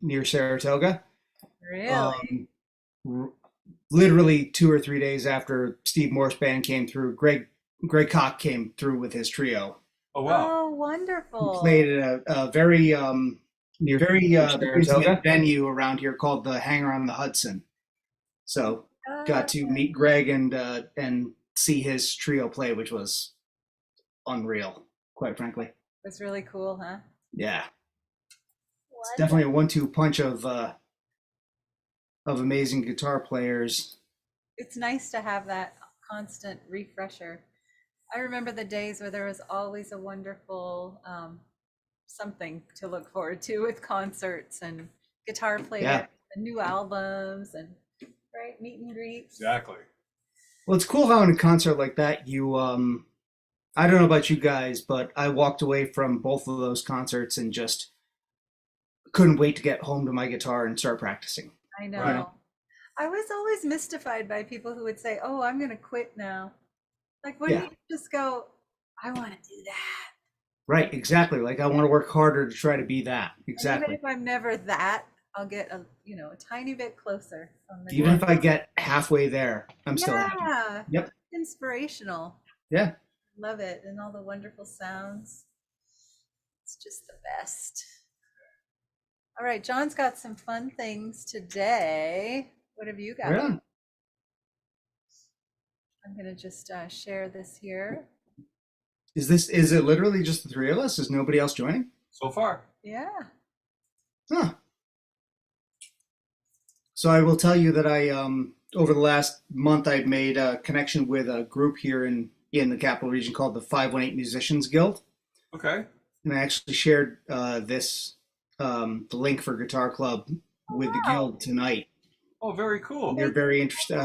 near Saratoga. Really? Um, r- Literally 2 or 3 days after Steve Morse band came through, Greg Koch came through with his trio. Oh wow. Oh, He wonderful. played at a very Near very intimate Saratoga. venue around here called the Hangar on the Hudson. So got Uh, to meet Greg and see his trio play, which was unreal, quite frankly. was really cool, huh? Yeah, it's Wonderful. definitely a one-two punch of amazing guitar players. It's nice to have that constant refresher. I remember the days where there was always a wonderful something to look forward to with concerts and guitar players Yeah. and new albums and right meet and greets. Exactly. Well, it's cool how in a concert like that you I don't know about you guys, but I walked away from both of those concerts and just couldn't wait to get home to my guitar and start practicing. I You Right. know? know. I was always mystified by people who would say, "Oh, I'm going to quit now." Like, wouldn't Yeah, you just go, "I want to do that." right, exactly. Like I want to work harder to try to be that. And even Exactly. if I'm never that, I'll get a tiny bit closer on the Even next. if I get halfway there, I'm still happy. Yeah, Yep. inspirational. Yeah. Love it. And all the wonderful sounds. It's just the best. All right, John's got some fun things today. What have you got? Right on. I'm going to just share this here. Is it literally just the three of us? Is nobody else joining? So far. Yeah. Huh. So I will tell you that I over the last month I've made a connection with a group here in the Capital Region called the 518 Musicians Guild, Okay. and I actually shared this the link for Guitar Club with the Wow. guild tonight. Oh, very cool. They're very interested.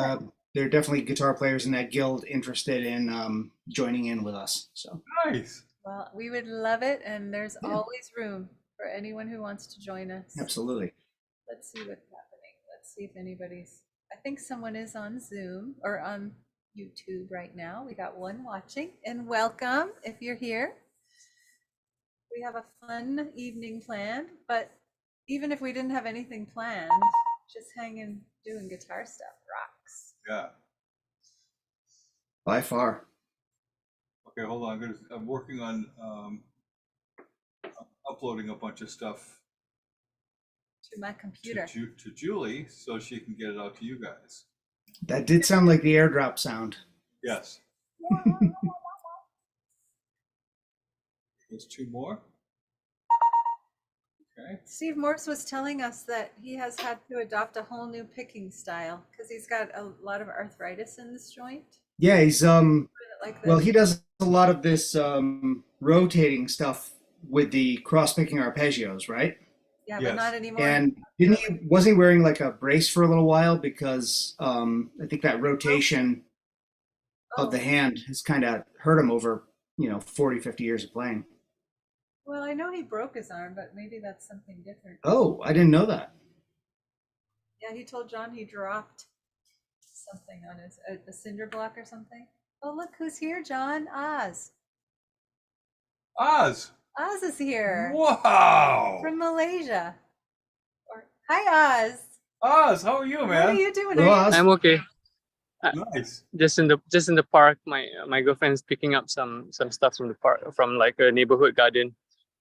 They're definitely guitar players in that guild interested in joining in with us. So Nice. Well, we would love it. And there's yeah, always room for anyone who wants to join us. absolutely. Let's see what's happening. Let's see if anybody's, I think someone is on Zoom or on YouTube right now. We got one watching, and welcome if you're here. We have a fun evening planned, but even if we didn't have anything planned, just hanging, doing guitar stuff rocks. Yeah. By far. Okay, hold on. I'm working on uploading a bunch of stuff To my computer. to Julie so she can get it out to you guys. That did sound like the airdrop sound. Yes. There's two more. Okay. Steve Morse was telling us that he has had to adopt a whole new picking style because he's got a lot of arthritis in this joint. Yeah, he's Like well, this. he does a lot of this rotating stuff with the cross picking arpeggios, right? Yeah, Yes. but not anymore. And wasn't he wearing like a brace for a little while because I think that rotation Oh, of the hand has kind of hurt him over 40, 50 years of playing. well, I know he broke his arm, but maybe that's something different. Oh, I didn't know that. Yeah, he told John he dropped something on his a cinder block or something. Oh, look who's here, John. Oz. Oz. Oz is here Wow. from Malaysia. Hi, Oz. Oz, how are you, What are man? you doing? Hello, Are you- Oz. I'm okay. Nice. Just in the park. My girlfriend's picking up some stuff from the park, from like a neighborhood garden.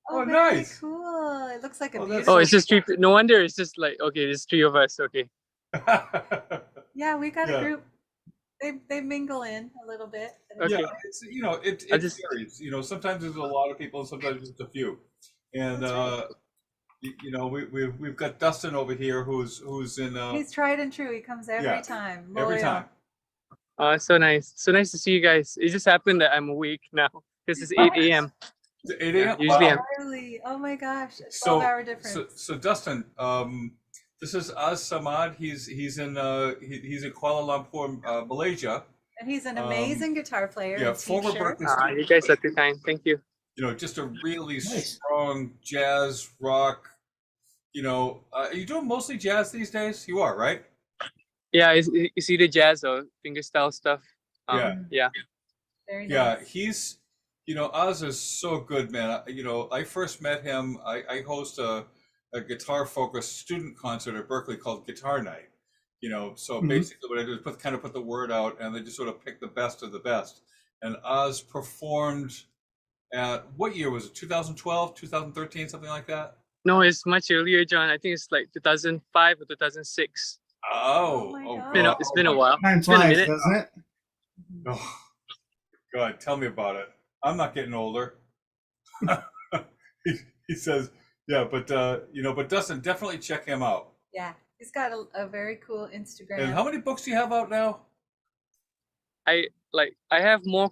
Oh, very nice. Cool. It looks like a Oh, that's beautiful. Oh, it's just three. No wonder it's just like, okay, there's three of us. Okay. Yeah, we got Yeah. a group. They mingle in a little bit. Okay. Yeah, it's I it just- varies. Sometimes there's a lot of people, and sometimes just a few. And That's we've got Dustin over here who's in He's tried and true. He comes every Yeah, time. every Loyal. time. So nice. So nice to see you guys. It just happened that I'm awake now because it's 8 a.m. Is it 8 a.m. Usually Wow. I'm. Early. Oh my gosh. A So 12-hour difference. so Dustin, this is Az Samad. He's in Kuala Lumpur, Malaysia. And he's an amazing guitar player. Yeah, and former teacher. Berkeley You guys are too kind. Thank you. Just a really Nice. strong jazz rock. Are you doing mostly jazz these days? You are, right? Yeah, it's either jazz or fingerstyle stuff. Yeah. Yeah. Very Yeah, nice. he's, Oz is so good, man. I first met him. I host a a guitar focused student concert at Berkeley called Guitar Night. So Mhm. basically what I do is put the word out, and they just sort of pick the best of the best. And Oz performed at, what year was it? 2012, 2013, something like that. No, it's much earlier, John. I think it's like 2005 or 2006. Oh my God. It's been a while. Time It's been a flies, minute. doesn't it? Oh, God, tell me about it. I'm not getting older. he says, yeah, but Dustin, definitely check him out. Yeah, he's got a very cool Instagram. And how many books do you have out now? I have more.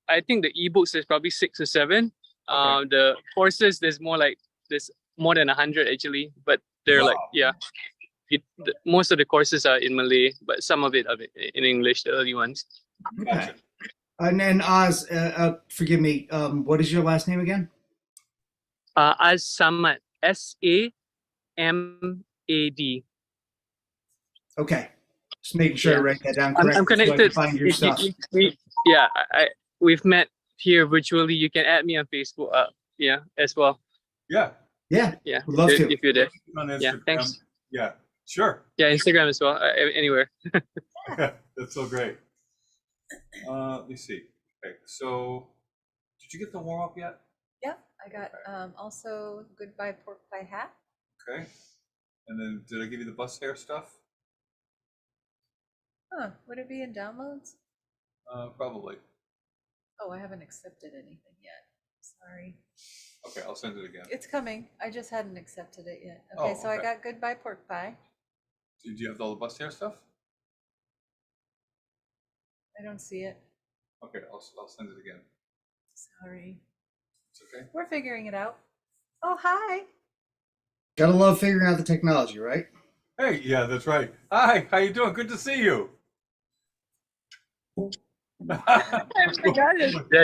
I think the ebooks is probably 6 or 7. Okay. The courses there's more than 100 actually, but they're Wow. like most of the courses are in Malay, but some of it are in English. The early ones. Okay. Gotcha. And then Oz, forgive me. What is your last name again? As Samad, SAMAD. Okay. Just making sure Yeah. I write that down I'm correctly so I can connected. find your stuff. We've met here virtually. You can add me on Facebook. As well. Yeah. Yeah, Yeah, would love to. if you're there. On Instagram. Yeah, thanks. Yeah, sure. Yeah, Instagram as well. Anywhere. That's so great. Let me see. Okay, so did you get the warm up yet? Yep, I got also Goodbye Pork Pie Hat. Okay. And then did I give you the bus hair stuff? Huh, would it be in downloads? Probably. Oh, I haven't accepted anything yet. Sorry. Okay, I'll send it again. It's coming. I just hadn't accepted it yet. Okay, Oh, so I okay. got Goodbye Pork Pie. Did you have all the bus hair stuff? I don't see it. Okay, I'll send it again. Sorry. It's okay. We're figuring it out. Oh, hi. Gotta love figuring out the technology, right? Hey, yeah, that's right. Hi, how you doing? Good to see you. Yeah,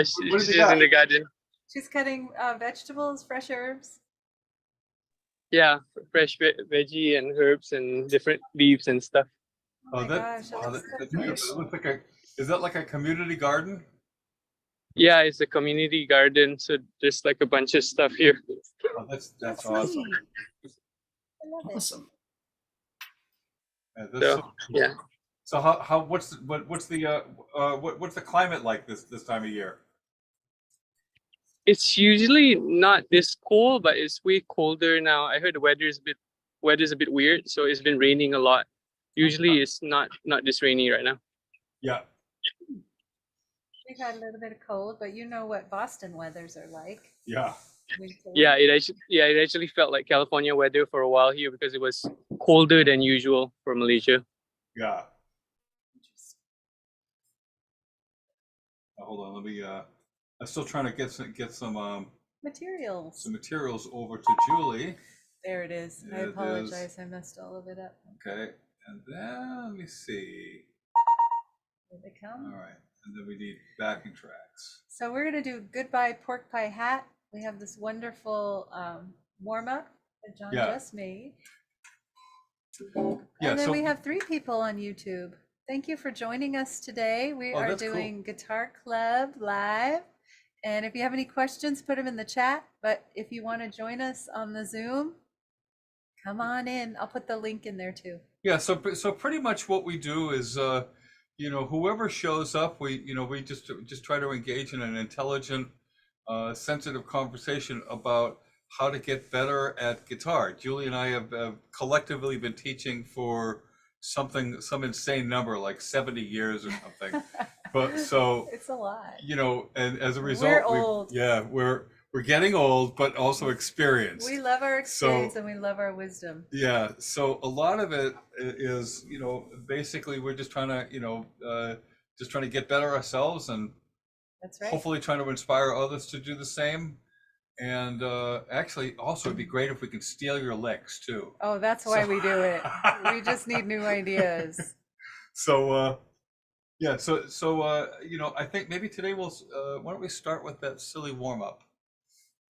she's in the garden. She's cutting vegetables, fresh herbs. Yeah, fresh veggie and herbs and different leaves and stuff. Oh my gosh, wow, looks so that's nice. beautiful. It looks like is that like a community garden? Yeah, it's a community garden, so there's like a bunch of stuff here. Oh, that's awesome. neat. I love it. Awesome. Yeah, that's So yeah, So what's the climate like this time of year? it's usually not this cold, but it's way colder now. I heard the weather's a bit weird, so it's been raining a lot. Usually it's not this rainy right now. Yeah. We've had a little bit of cold, but you know what Boston weathers are like. Yeah. Winter. Yeah, it actually felt like California weather for a while here because it was colder than usual for Malaysia. Yeah. Hold on, let me. I'm still trying to get some Materials. materials over to Julie. There it is. I It is. apologize. I messed all of it up. Okay, and then let me see. Here they come. All right, and then we need backing tracks. So we're going to do Goodbye Pork Pie Hat. We have this wonderful warm-up that John Yeah. just made. Yeah. And then So we have 3 people on YouTube. Thank you for joining us today. We Oh, are that's cool. doing Guitar Club Live. And if you have any questions, put them in the chat. But if you want to join us on the Zoom, come on in. I'll put the link in there too. yeah, so pretty much what we do is, whoever shows up, we just try to engage in an intelligent, sensitive conversation about how to get better at guitar. Julie and I have collectively been teaching for some insane number, like 70 years or something. But so, It's a lot. and as a result, We're old. we're getting old, but also experienced. We love our experience and we love our wisdom. Yeah, so a lot of it is, basically we're just trying to get better ourselves and That's right. hopefully trying to inspire others to do the same. And actually, also it'd be great if we could steal your licks too. Oh, that's why we do it. We just need new ideas. So I think maybe today why don't we start with that silly warm up?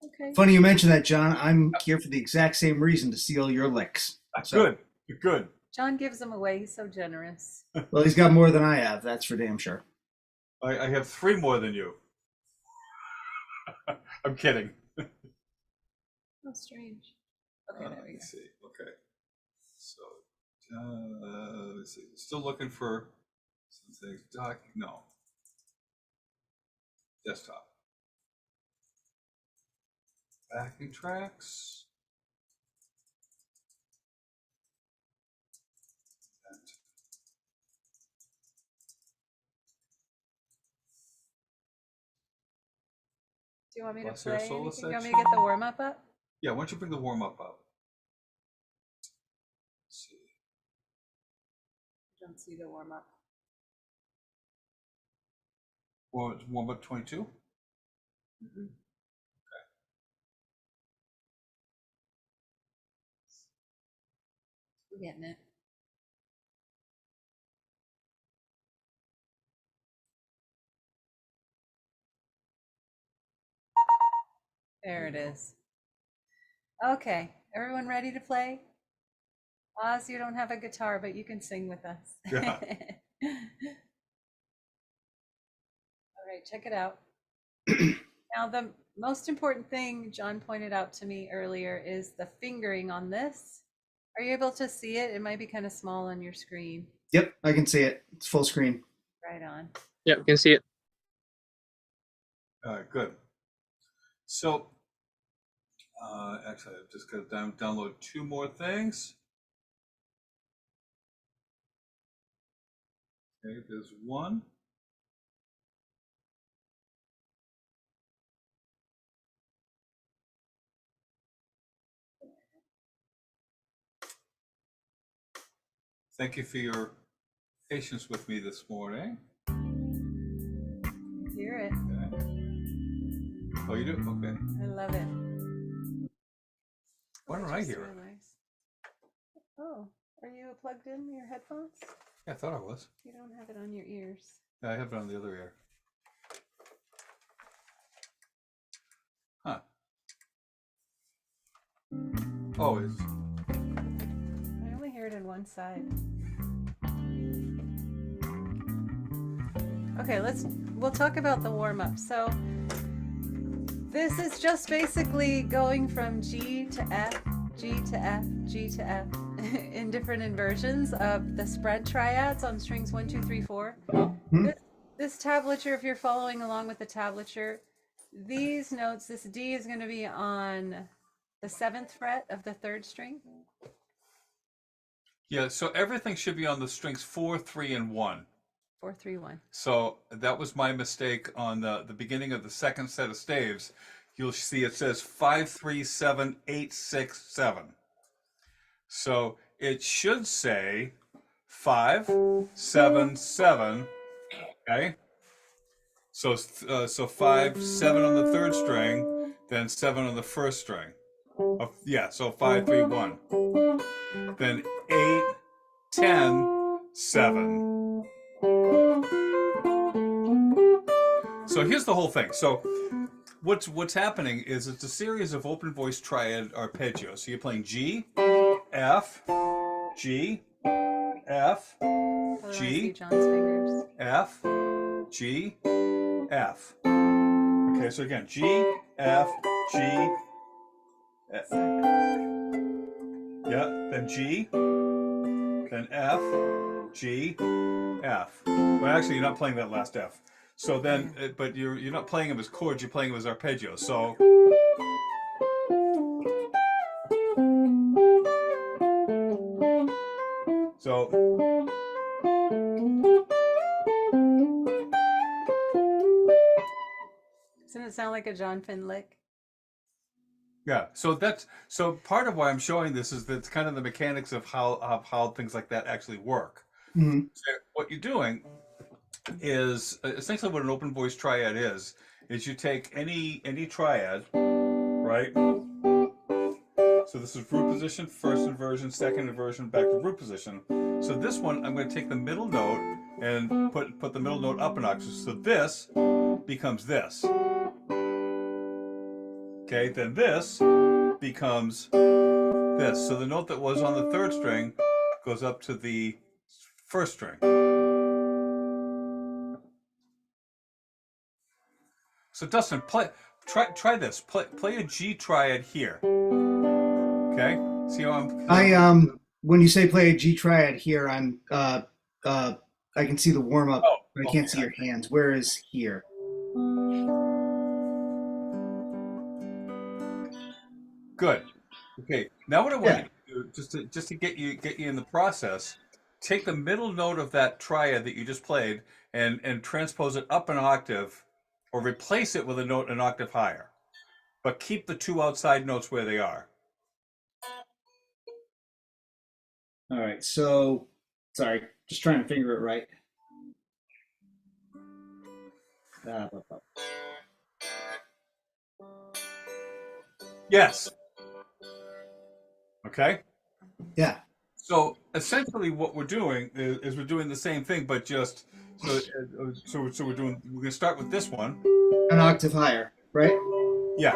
Okay. Funny you mention that, John. I'm here for the exact same reason, to steal your licks. So, Good. John gives them away. He's so generous. well, he's got more than I have. That's for damn sure. I have 3 more than you. I'm kidding. Oh, strange. Okay, there we go. Let's see. Okay. So, let's see. Still looking for something. Doc, no. Desktop. Backing tracks. Do you want me to Plus air play solo anything? Do you want me section. to get the warm up up? Yeah, why don't you bring the warm up up? Let's see. I don't see the warm up. Warm up 22. Mm-mm. We're getting it. There it is. Okay, everyone ready to play? Oz, you don't have a guitar, but you can sing with us. Yeah. All right, check it out. Now, the most important thing John pointed out to me earlier is the fingering on this. Are you able to see it? It might be kind of small on your screen. Yep, I can see it. It's full screen. Right on. Yeah, you can see it. All right, good. So, actually, I've just got to download 2 more things. Okay, there's one. Thank you for your patience with me this morning. Hear it. Okay. Oh, you do? Okay. I love it. Why don't I Just hear it? realized. Oh, are you plugged in your headphones? Yeah, I thought I was. You don't have it on your ears. Yeah, I have it on the other ear. Huh. Oh, it's. I only hear it in one side. Okay, we'll talk about the warm up. So this is just basically going from G to F, G to F, G to F in different inversions of the spread triads on strings 1, 2, 3, 4. This tablature, if you're following along with the tablature, these notes, this D is going to be on the 7th fret of the 3rd string. Yeah, so everything should be on the strings 4, 3, and 1. 4, 3, 1. So that was my mistake on the beginning of the second set of staves. You'll see it says 5, 3, 7, 8, 6, 7. So it should say 5, 7, 7. Okay. So 5, 7 on the 3rd string, then 7 on the 1st string. Yeah, so 5, 3, 1. Then 8, 10, 7. So here's the whole thing. So what's happening is it's a series of open voice triad arpeggios. So you're playing G, F, G, F, G, John's fingers. F, G, F. Okay, so again, G, F, G, F. Yeah, then G, then F, G, F. Well, actually, you're not playing that last F. So then, but you're not playing them as chords. You're playing them as arpeggios. So. So. Doesn't it sound like a John Finn lick? Yeah, so part of why I'm showing this is that's kind of the mechanics of how things like that actually work. Mm-hmm. So what you're doing is essentially what an open voice triad is you take any triad, right? So this is root position, first inversion, second inversion, back to root position. So this one, I'm going to take the middle note and put the middle note up an octave. So this becomes this. Okay, then this becomes this. So the note that was on the 3rd string goes up to the 1st string. So Dustin, try this. Play a G triad here. Okay. See how I'm. When you say play a G triad here, I can see the warm up, Oh, but I can't see okay. your hands. Where is here? Good. Okay. Now what I want Yeah. you to do, just to get you in the process, take the middle note of that triad that you just played and transpose it up an octave, or replace it with a note an octave higher, but keep the two outside notes where they are. All right. So, sorry, just trying to figure it right. Uh, bu- bu- Yes. Okay. yeah, So essentially, what we're doing is we're doing the same thing, but just so we're gonna start with this one. an octave higher, right? Yeah,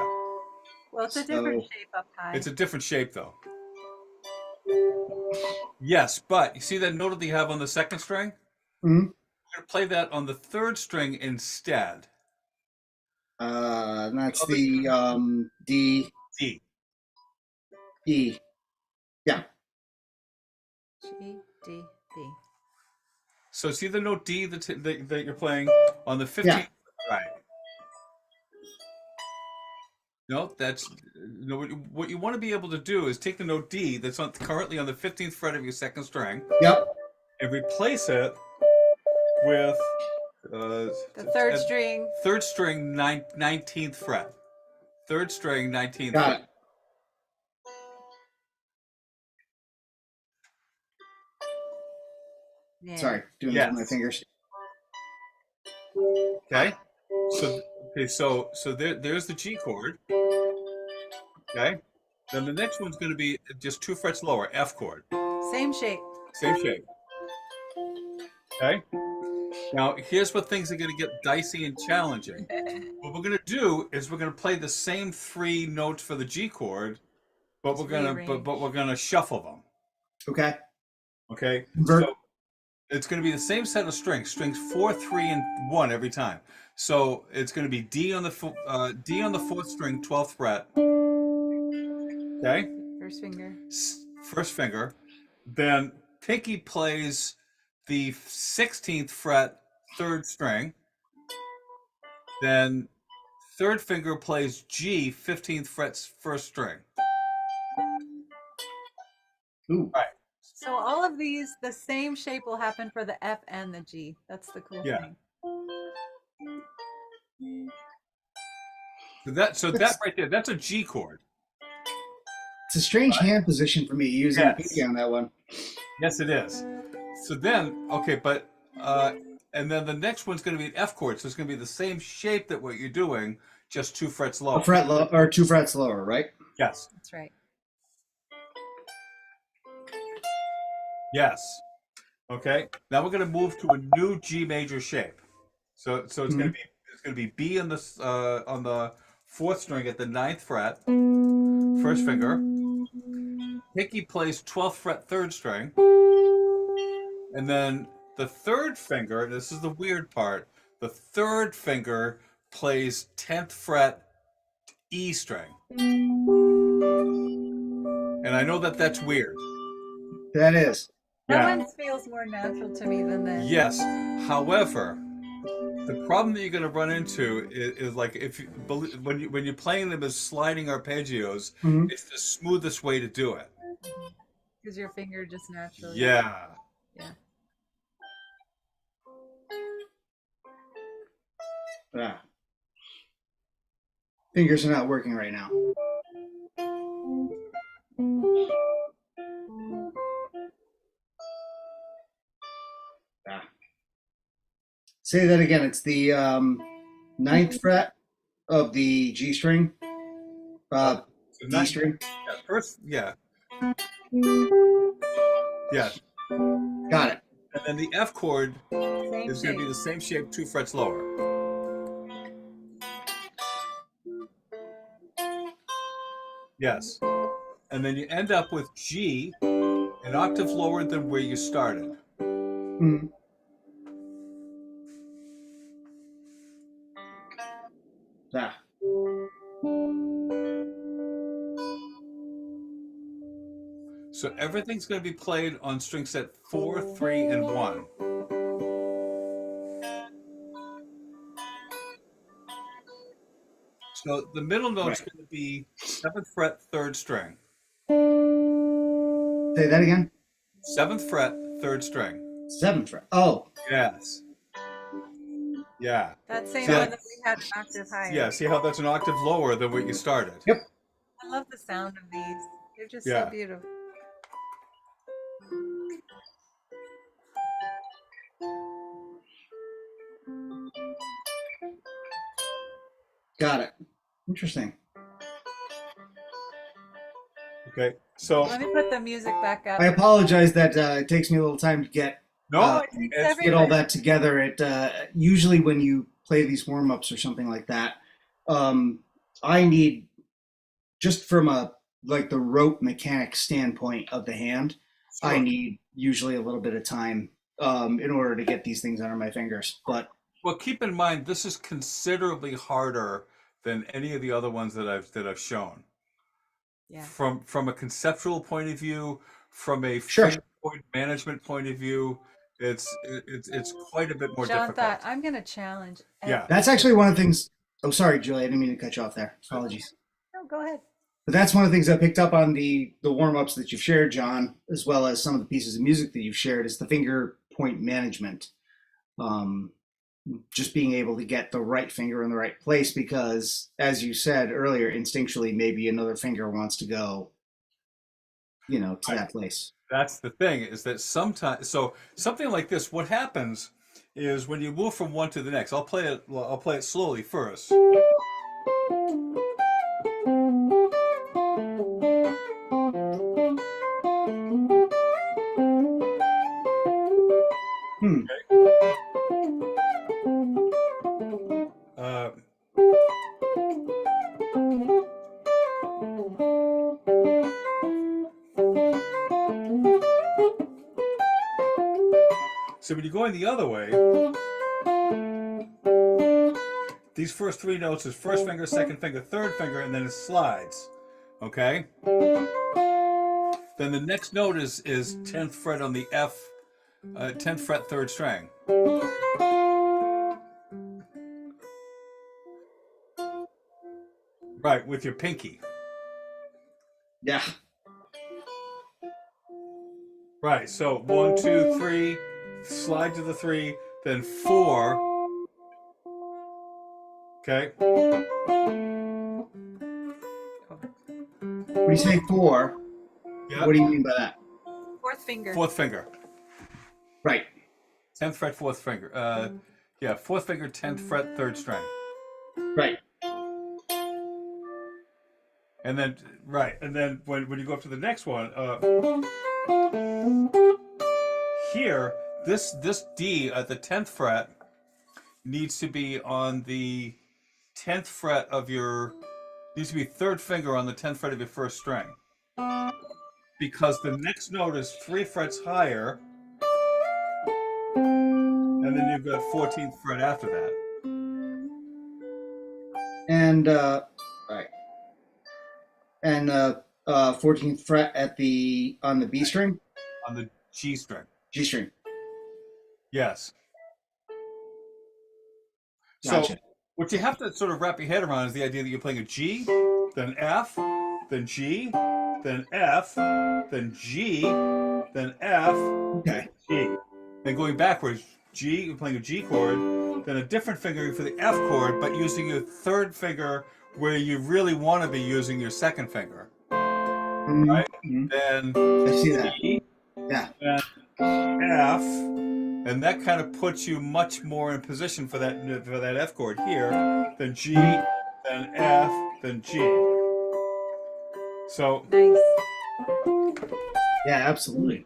Well, it's a different So, shape up high. it's a different shape though. Yes, but you see that note that you have on the second string? mhm. We're gonna play that on the third string instead. That's Other the D D. E. Yeah, G, D, B. So see the note D that you're playing on the yeah. 15th, right? No, that's no. What you want to be able to do is take the note D that's currently on the 15th fret of your second string Yep. and replace it with The third string. third string 19th fret. Third string 19th Got fret. it. Yeah. Sorry, doing this with my Yes. fingers. Okay. So there's the G chord. Okay. Then the next one's going to be just 2 frets lower, F chord. Same shape. Same shape. Okay. Now here's where things are going to get dicey and challenging. What we're going to do is we're going to play the same 3 notes for the G chord, but Just we're gonna rearrange. but we're gonna shuffle them. Okay. Okay. Convert. So it's going to be the same set of strings 4, 3, and 1 every time. So it's going to be D on the D on the fourth string, 12th fret. Okay. First finger. First finger. Then pinky plays the 16th fret, third string. Then third finger plays G, 15th fret's first string. Ooh. Right. So all of these, the same shape will happen for the F and the G. That's the cool Yeah. thing. So that right there, that's a G chord. It's a strange hand position for me using the Yes. pinky on that one. Yes, it is. So then, okay, but and then the next one's going to be an F chord. So it's going to be the same shape that what you're doing, just 2 frets A lower. fret low or 2 frets lower, right? Yes. That's right. Yes. Okay. Now we're going to move to a new G major shape. So it's going to Mhm. be B on the fourth string at the 9th fret, first finger. Pinky plays 12th fret, third string, and then the third finger. This is the weird part. The third finger plays 10th fret E string, and I know that that's weird. That is. That Yeah. one feels more natural to me than this. Yes. However, the problem that you're going to run into is like if you when you're playing them as sliding arpeggios, Mhm. it's the smoothest way to do it. Because your finger just naturally. Yeah. Yeah. Ah. Fingers are not working right now. Ah. Say that again. It's the ninth fret of the G string. So D not, string. yeah, first, yeah, yes, Got it. and then the F chord Same is going to be shape. the same shape, 2 frets lower. Yes, and then you end up with G, an octave lower than where you started. Mhm. Ah. So everything's going to be played on string set 4, 3, and 1. So the middle note's Right. going to be 7th fret, 3rd string. Say that again. 7th fret, 3rd string. Seventh fret. Oh, Yes. Yeah. That same See one that? that we had an octave higher. Yeah. See how that's an octave lower than what you started? yep. I love the sound of these. They're just so Yeah. beautiful. Got it. Interesting. Okay. So Let me put the music back up. I apologize that it takes me a little time to get no, Thanks, it's, get all everybody. that together. It usually when you play these warm ups or something like that, I need just from a like the rote mechanic standpoint of the hand, I sure. need usually a little bit of time in order to get these things under my fingers. But Well, keep in mind this is considerably harder than any of the other ones that I've shown. Yeah. From a conceptual point of view, from a Sure. finger point management point of view, it's quite a bit more John difficult. thought, I'm going to challenge. Yeah. that's actually one of the things. Oh, sorry, Julie, I didn't mean to cut you off there. Apologies. No, go ahead. But that's one of the things I picked up on the warm ups that you've shared, John, as well as some of the pieces of music that you've shared, is the finger point management. Um, just being able to get the right finger in the right place, because, as you said earlier, instinctually, maybe another finger wants to go, to Right. that place. That's the thing, is that sometimes, so something like this, what happens is when you move from one to the next, I'll play it slowly first. Hmm. Uh, so when you're going the other way, these first 3 notes is first finger, second finger, third finger, and then it slides. Okay? Then the next note is 10th fret on the F, 10th fret, 3rd string. Right, with your pinky. Yeah. Right, so 1, 2, 3, slide to the 3, then 4. Okay? When you say four, Yeah. what do you mean by that? Fourth finger. 4th finger. Right. 10th fret, 4th finger. Yeah, 4th finger, 10th fret, 3rd string. Right. And then, right, and then when you go up to the next one, here, this D at the 10th fret needs to be on the 10th fret of your, needs to be 3rd finger on the 10th fret of your first string. Because the next note is 3 frets higher, and then you've got 14th fret after that. And right. And 14th fret on the B string, On the G string. G string. Yes. Gotcha. So what you have to sort of wrap your head around is the idea that you're playing a G, then F, then G, then F, then G, then F, Okay. G. Then going backwards, G, you're playing a G chord, then a different finger for the F chord, but using your 3rd finger where you really want to be using your 2nd finger. Right? Mhm. Then I see that. E, Yeah. then F, and that kind of puts you much more in position for that F chord here. Then G, then F, then G. So Nice. Yeah, absolutely.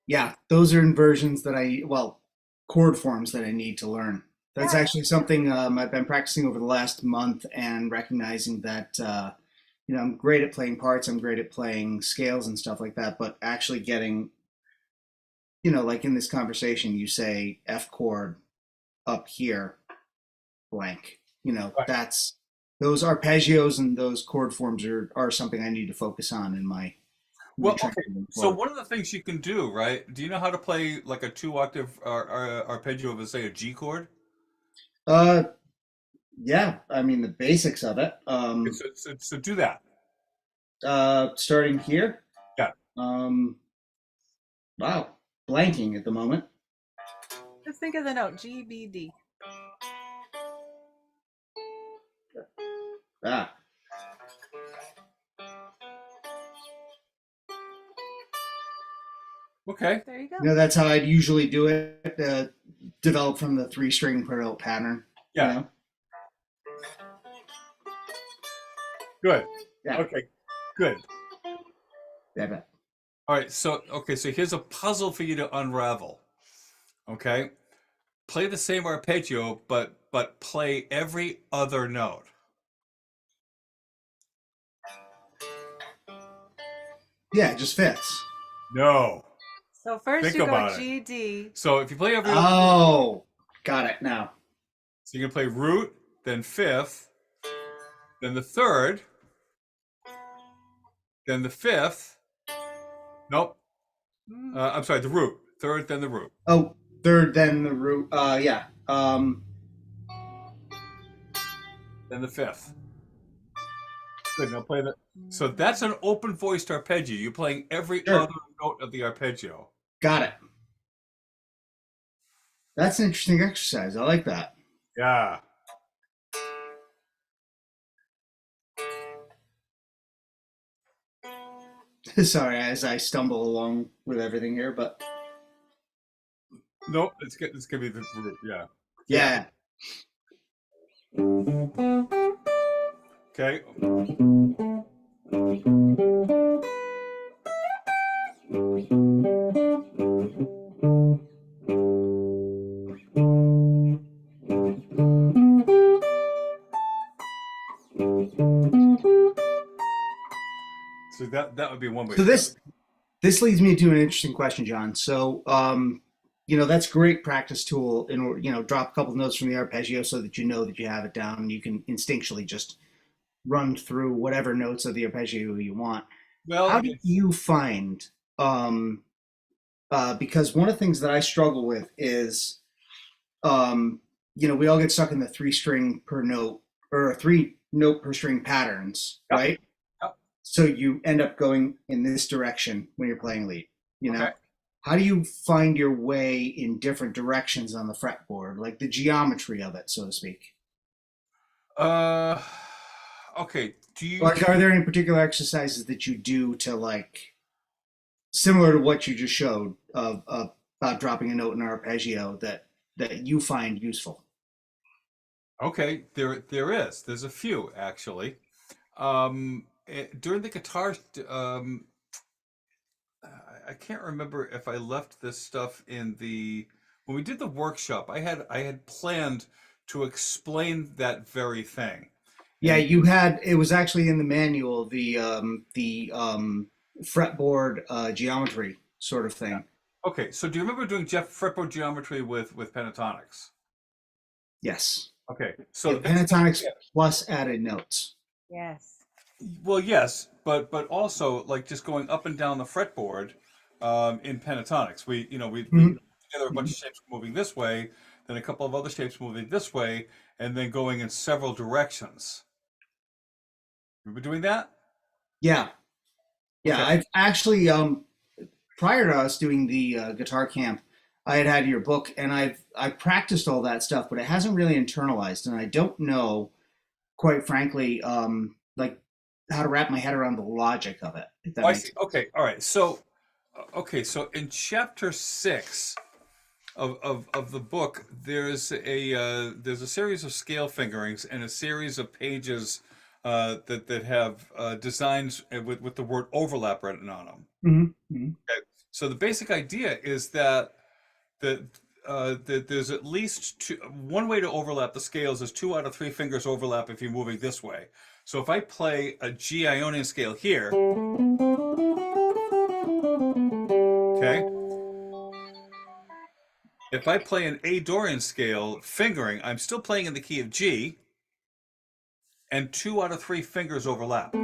Yeah, those are inversions that chord forms that I need to learn. That's Yeah. actually something I've been practicing over the last month, and recognizing that I'm great at playing parts, I'm great at playing scales and stuff like that, but actually getting, like in this conversation, you say F chord up here, blank. Right. Those arpeggios and those chord forms are something I need to focus on in my Well, training okay. moving So forward. one of the things you can do, right? Do you know how to play like a two octave arpeggio of, say, a G chord? Uh, yeah, I mean the basics of it. Okay, so do that. Starting here. Yeah. Um, wow, blanking at the moment. Just think of the note G, B, D. Ah, Okay. There you go. that's how I'd usually do it. Develop from the three string per note pattern. You Yeah. know. Good. Yeah. Okay. Good. Yeah. All right. So here's a puzzle for you to unravel. Okay. Play the same arpeggio, but play every other note. Yeah, it just fits. No. So first Think you go about it. G, D. So if you play every other, Oh, got it now. so you can play root, then fifth, then the third, then the fifth. Nope. I'm sorry, the root. Third, then the root. Oh, third, then the root. Yeah. Then the fifth. Good. Now play that. So that's an open voiced arpeggio. You're playing every Sure. other note of the arpeggio. Got it. That's an interesting exercise. I like that. Yeah. Sorry, as I stumble along with everything here, but Nope. It's gonna be the root. Yeah. yeah. Okay. So that would be one way. So this leads me to an interesting question, John. So, that's a great practice tool in order, drop a couple notes from the arpeggio so that you know that you have it down. You can instinctually just run through whatever notes of the arpeggio you want. Well, How do you find, um, because one of the things that I struggle with is, we all get stuck in the three string per note or three note per string patterns, Yep. right? Yep. So you end up going in this direction when you're playing lead, Okay. How do you find your way in different directions on the fretboard, like the geometry of it, so to speak? Uh, okay. Do you? Like, are there any particular exercises that you do to like similar to what you just showed of about dropping a note in arpeggio that you find useful? Okay, there's a few actually. During the guitar, I can't remember if I left this stuff in the when we did the workshop. I had planned to explain that very thing. Yeah, And it was actually in the manual, the fretboard geometry sort of thing. okay, so do you remember doing Jeff fretboard geometry with pentatonics? Yes. Okay, Yeah, so that's pentatonics plus added notes. Yes. well, yes, but also like just going up and down the fretboard in pentatonics. We Mhm. together a bunch of shapes moving this way, then a couple of other shapes moving this way, and then going in several directions. Remember doing that? Yeah. Yeah, Okay. I've actually prior to us doing the guitar camp, I had your book and I practiced all that stuff, but it hasn't really internalized, and I don't know, quite frankly, like how to wrap my head around the logic of it. If Oh, that I makes see. sense. Okay. All right. So, okay. So in chapter 6 of the book, there's a series of scale fingerings and a series of pages that have designs with the word overlap written on them. Hmm. Okay. So the basic idea is that there's at least one way to overlap the scales is 2 out of 3 fingers overlap if you're moving this way. So if I play a G Ionian scale here, okay, if I play an A Dorian scale fingering, I'm still playing in the key of G, and 2 out of 3 fingers overlap.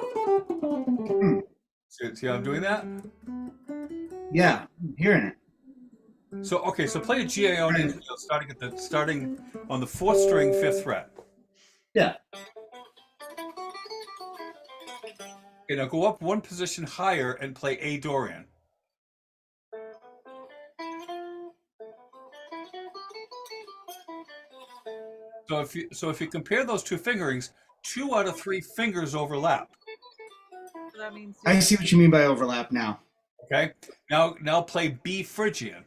Hmm. See how I'm doing that? Yeah, I'm hearing it. So okay, so play a G Ionian scale starting on the 4th string, 5th fret. Yeah. Okay, now go up 1 position higher and play A Dorian. So if you compare those 2 fingerings, 2 out of 3 fingers overlap. So that means I see what you mean by overlap now. Okay, now play B Phrygian.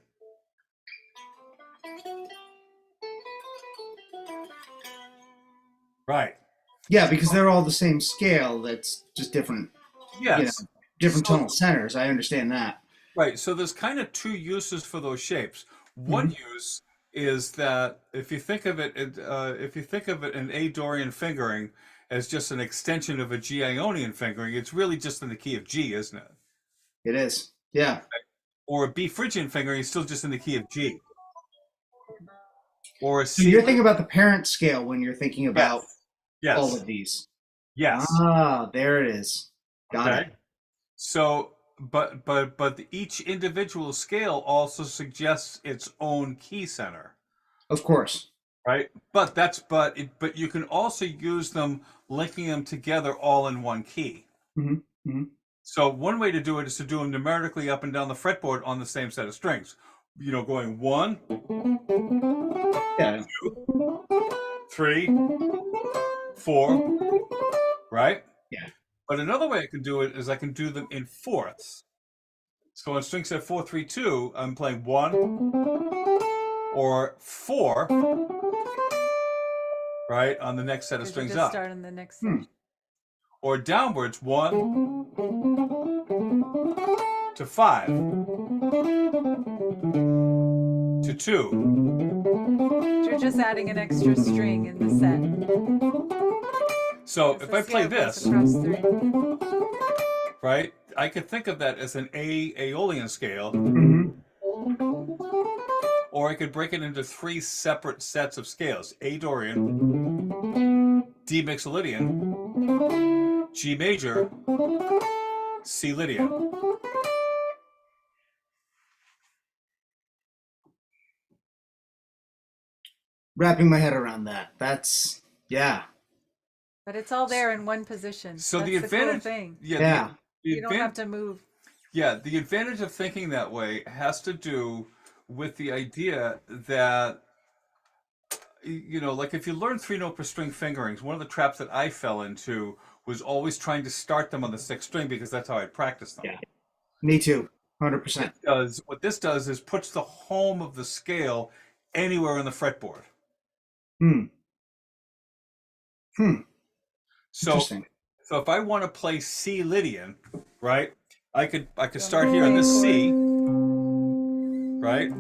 Right. Yeah, because they're all the same scale. That's just different, Yes. different So- tonal centers. I understand that. Right. So there's kind of 2 uses for those shapes. One use is that if you think of it, an A Dorian fingering as just an extension of a G Ionian fingering, it's really just in the key of G, isn't it? It is. Yeah. Or a B Phrygian fingering is still just in the key of G. Or a So C. you're thinking about the parent scale when you're thinking about Yes. all of these. Yes. Ah, there it is. Got Okay. it. So, but each individual scale also suggests its own key center, Of course. right? But you can also use them, linking them together all in one key. Mm-hmm. So one way to do it is to do them numerically up and down the fretboard on the same set of strings. Going 1, Yeah. 3, 4, right? Yeah. But another way I can do it is I can do them in fourths. So on string set 4, 3, 2, I'm playing 1 or 4, right, on the next set of strings just up. start on the next Hmm. section. Or downwards 1 to 5 to 2. You're just adding an extra string in the set. So As if the I play scale goes this, across 3. right, I could think of that as an Aeolian scale, Mm-hmm. or I could break it into 3 separate sets of scales: A Dorian, D Mixolydian, G major, C Lydian. Wrapping my head around that. That's yeah. But it's all there in one position. So That's the the cool advantage, thing. Yeah. You don't have to move. Yeah, the advantage of thinking that way has to do with the idea that, like if you learn 3-note per string fingerings, one of the traps that I fell into was always trying to start them on the 6th string because that's how I practiced them. Yeah. Me too. 100%. What this does is puts the home of the scale anywhere on the fretboard. Hmm. So, Interesting. so if I want to play C Lydian, right, I could start here on this C, right?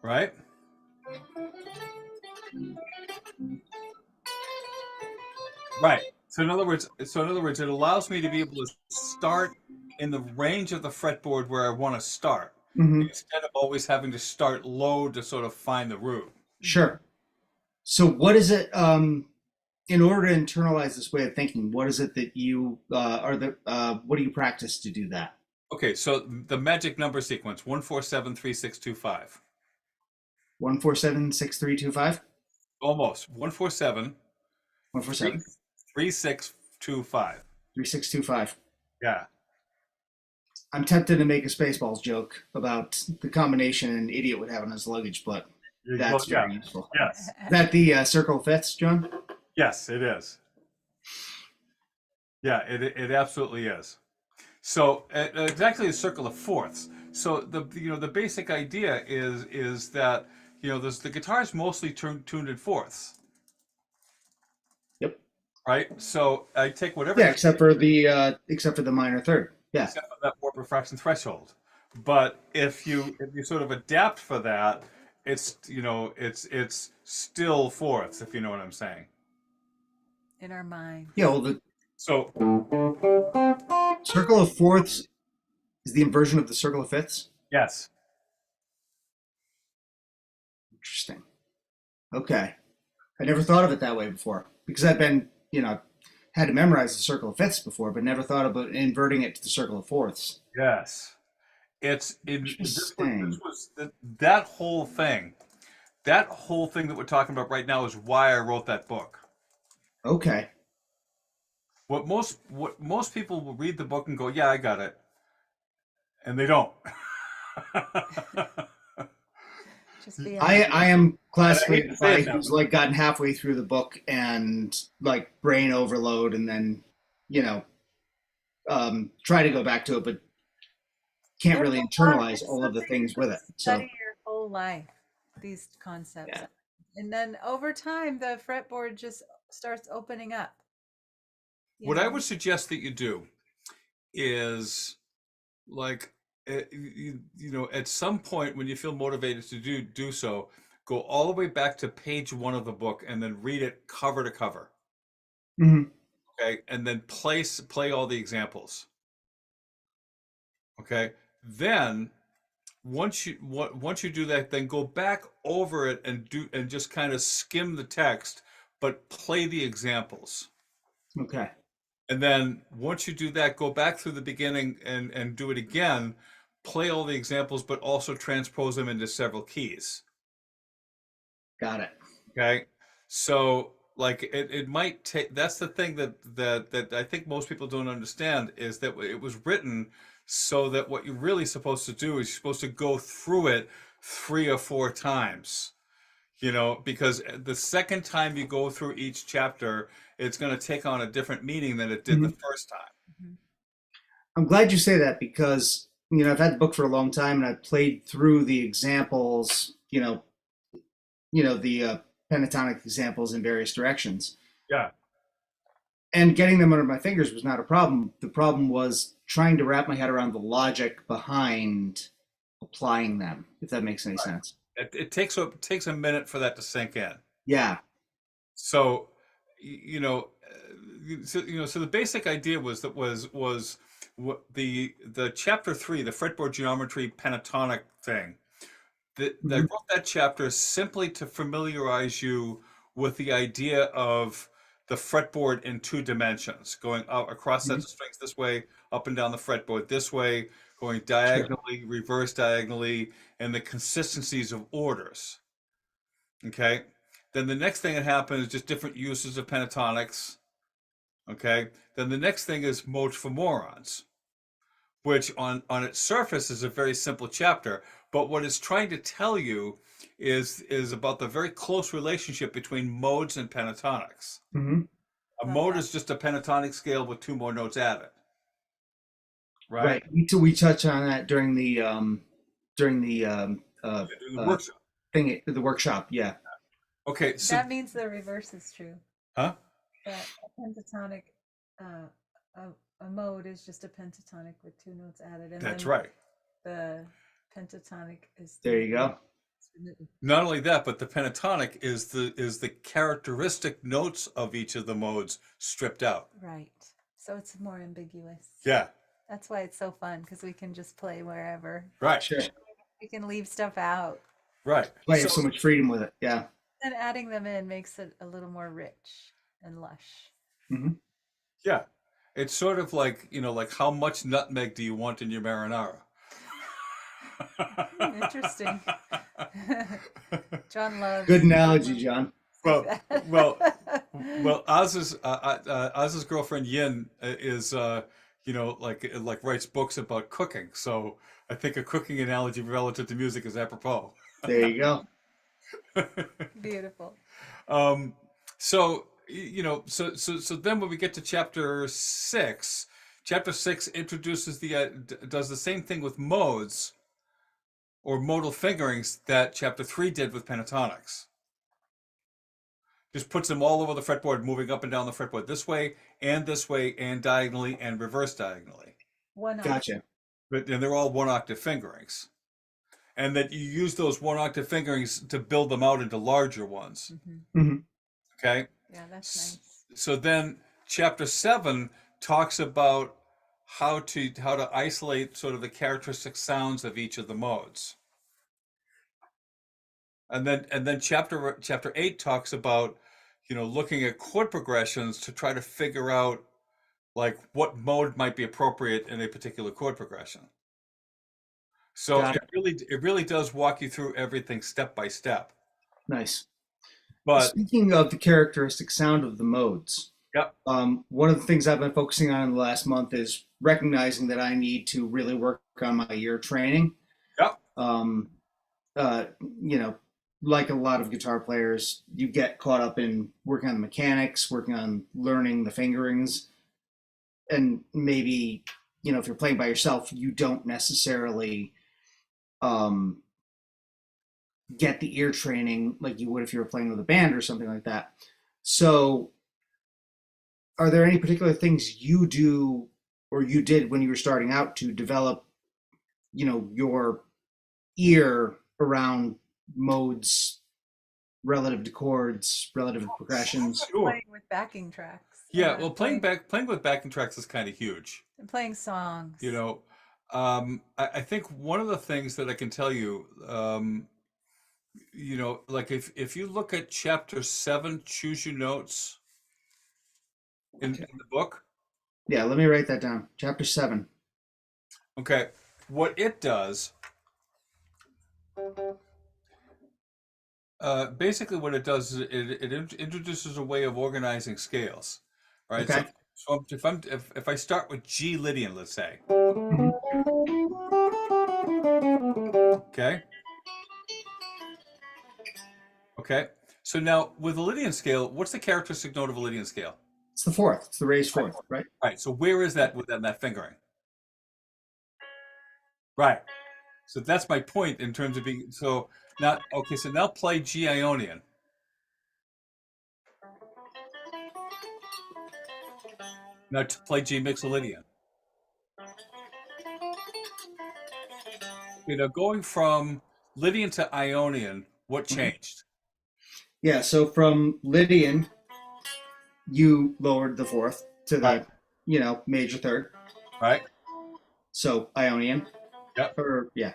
Right? Right. So in other words, it allows me to be able to start in the range of the fretboard where I want to start, Mm-hmm. instead of always having to start low to sort of find the root. Sure. So what is it? In order to internalize this way of thinking, what is it that you what do you practice to do that? Okay, so the magic number sequence: 1473625. 1476325. Almost 147 147 3625. 3625. Yeah. I'm tempted to make a Spaceballs joke about the combination an idiot would have in his luggage, but that's very useful. Yes. Is that the circle of fifths, John? Yes, it is. Yeah, it absolutely is. So exactly a circle of fourths. So the basic idea is that the guitar is mostly tuned in fourths. Yep. Right. So I take whatever. Yeah, except for the minor third. Yeah. Except for that warp refraction threshold. But if you sort of adapt for that it's it's still fourths, if you know what I'm saying. In our mind. Yeah, well, the So circle of fourths is the inversion of the circle of fifths. yes, Interesting. Okay. I never thought of it that way before because I've been, had to memorize the circle of fifths before, but never thought about inverting it to the circle of fourths. yes, this Interesting. was that whole thing. That whole thing that we're talking about right now is why I wrote that book. Okay. What most people will read the book and go, yeah, I got it, and they don't. Just be I am classically hate to the say guy it now. who's like gotten halfway through the book and like brain overload and then, you know, try to go back to it, but can't really internalize all of the things with it. So study your whole life, these concepts. Yeah. And then over time, the fretboard just starts opening up. you What I know? would suggest that you do is like at some point when you feel motivated to do so, go all the way back to page one of the book and then read it cover to cover. mhm. Okay, and then play all the examples. Okay, then once you do that, then go back over it and just kind of skim the text, but play the examples. Okay. And then once you do that, go back through the beginning and do it again, play all the examples, but also transpose them into several keys. Got it. Okay. So like it might take, that's the thing that I think most people don't understand is that it was written so that what you're really supposed to do is you're supposed to go through it 3 or 4 times. Because the second time you go through each chapter, it's going to take on a different meaning than it did the Mhm. first time. Mhm. I'm glad you say that because, I've had the book for a long time and I've played through the examples, the pentatonic examples in various directions. Yeah. And getting them under my fingers was not a problem. The problem was trying to wrap my head around the logic behind applying them, if that makes any sense. It takes a minute for that to sink in. Yeah. So, so the basic idea was what the chapter 3, the fretboard geometry pentatonic thing. I Mhm. wrote that chapter simply to familiarize you with the idea of the fretboard in 2 dimensions, going out across sets Mhm. of strings this way, up and down the fretboard this way, going Sure. diagonally, reverse diagonally, and the consistencies of orders. Okay. Then the next thing that happens is just different uses of pentatonics. Okay. Then the next thing is modes for morons, which on its surface is a very simple chapter, but what it's trying to tell you is about the very close relationship between modes and pentatonics. Hmm. A Love mode that. is just a pentatonic scale with 2 more notes added, right? Right. We touch on that during the Doing the workshop. the workshop. Yeah. Okay, so That means the reverse is true. huh? That a pentatonic, uh, a mode is just a pentatonic with 2 notes added, and That's then right. the pentatonic is There you go. Not only that, but the pentatonic is the characteristic notes of each of the modes stripped out. Right. So it's more ambiguous. Yeah, That's why it's so fun because we can just play wherever. right, Sure. We can leave stuff out, right. I have so much freedom with it. Yeah. and adding them in makes it a little more rich and lush. Hmm. Yeah, it's sort of like like how much nutmeg do you want in your marinara? Interesting. John loves. Good analogy, John. Well, well, Oz's girlfriend Yin is like writes books about cooking, so I think a cooking analogy relative to music is apropos. There you go. Beautiful. So so then when we get to chapter 6 introduces does the same thing with modes or modal fingerings that chapter 3 did with pentatonics. Just puts them all over the fretboard, moving up and down the fretboard this way and diagonally and reverse diagonally. One Gotcha. And they're all 1 octave fingerings. and that you use those 1 octave fingerings to build them out into larger ones. Mhm. Okay. Yeah, that's nice. So then chapter 7 talks about how to isolate sort of the characteristic sounds of each of the modes. And then chapter 8 talks about, looking at chord progressions to try to figure out like what mode might be appropriate in a particular chord progression. So Got it really does walk you through everything step by step. Nice. But Speaking of the characteristic sound of the modes, yeah, one of the things I've been focusing on in the last month is recognizing that I need to really work on my ear training. yeah, Um, uh, you know, like a lot of guitar players, you get caught up in working on the mechanics, working on learning the fingerings, and maybe, if you're playing by yourself, you don't necessarily um, get the ear training like you would if you were playing with a band or something like that. So, are there any particular things you do or you did when you were starting out to develop, your ear around modes relative to chords, relative to progressions? sure. Playing with backing tracks. Yeah, well, playing with backing tracks is kind of huge. And playing songs. I think one of the things that I can tell you, like if you look at chapter 7, choose your notes in the book. Yeah, let me write that down. Chapter 7. Okay, what it does, basically what it does is it introduces a way of organizing scales, right? Okay. So if I start with G Lydian, let's say, Mhm. okay, okay. So now with the Lydian scale, what's the characteristic note of a Lydian scale? It's the fourth. It's the raised fourth, right? Right. So where is that within that fingering? Right. So that's my point in terms of being so now. Okay. So now play G Ionian. Now play G Mixolydian. Going from Lydian to Ionian, what changed? Yeah, so from Lydian, you lowered the fourth to Right. the, major third. Right. So Ionian. Yep. Or, yeah,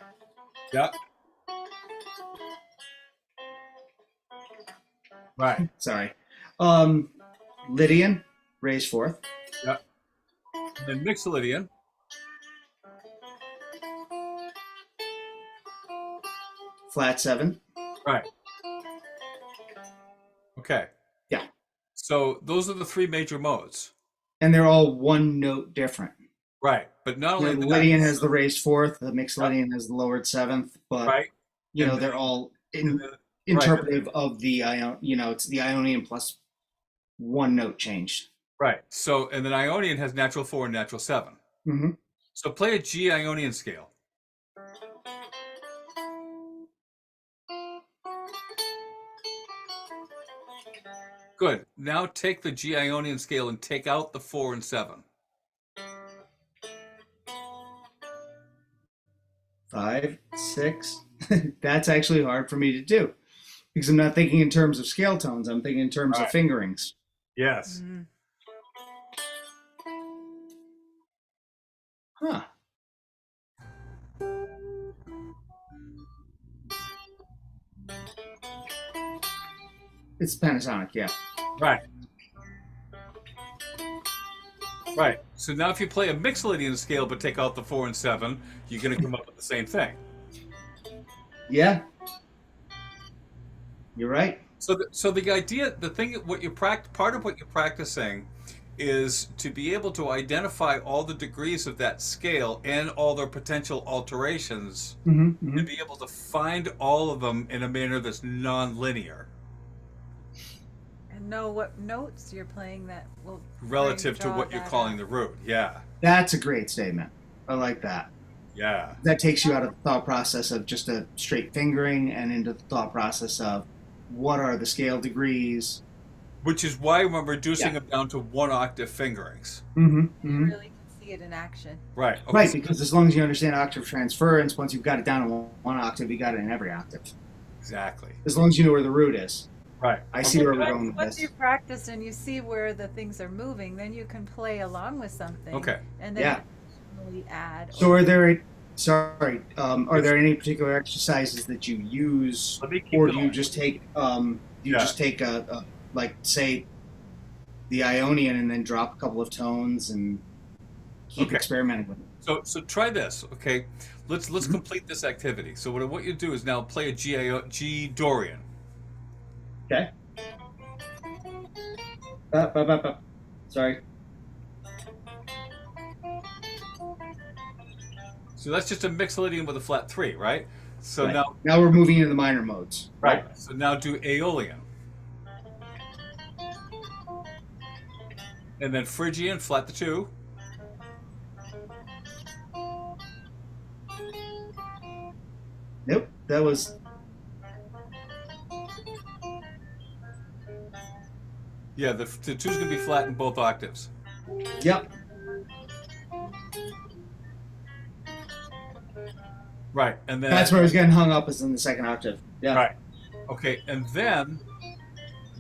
Yep. Right. sorry. Lydian, raised fourth. Yep. And then Mixolydian. Flat seven. Right. Okay. Yeah. So those are the 3 major modes. And they're all one note different. Right. But not only The that, Lydian has the raised fourth, the mixed Lydian has the lowered seventh, but right. And they're all and then- interpretive of the Ion. It's the Ionian plus one note changed. Right. So and then Ionian has natural 4 and natural 7. Mm-hmm. So play a G Ionian scale. Good. Now take the G Ionian scale and take out the 4 and 7. 5, 6. That's actually hard for me to do because I'm not thinking in terms of scale tones. I'm thinking in terms of Right. fingerings. Yes. Mhm. Huh. It's Panasonic, yeah. Right. Right. So now if you play a Mixolydian scale but take out the 4 and 7, you're going to come up with the same thing. Yeah. You're right. So the idea, the thing, part of what you're practicing is to be able to identify all the degrees of that scale and all their potential alterations, Mm-hmm, to be able to find all of them in a manner that's non-linear And know what notes you're playing that will relative to draw what you're that calling out. the root. Yeah, That's a great statement. I like that. yeah, That takes you out of the thought process of just a straight fingering and into the thought process of what are the scale degrees. which is why I'm reducing them down to 1 octave fingerings. Mm-hmm, You mm-hmm. really can see it in action. Right. Okay. Right, because as long as you understand octave transference, once you've got it down in one octave, you got it in every octave. Exactly. As long as you know where the root is. Right. I see where we're Once, going with once this. you practice and you see where the things are moving, then you can play along with something. Okay. And then Yeah. additionally add. So are there any particular exercises that you use, Let me keep or do going. you just take Yeah. just take a like say the Ionian and then drop a couple of tones and keep Okay. experimenting with it? So try this, okay? Let's complete this activity. So what I want you to do is now play a G Dorian. Okay. Sorry. So that's just a mixed Lydian with a flat 3, right? So Right. now Now we're moving into the minor modes. right. So now do Aeolian. And then Phrygian, flat the 2. Nope. That was Yeah, the 2's going to be flat in both octaves. yep. Right. And then That's where I was getting hung up, is in the second octave. Yeah. right. Okay, and then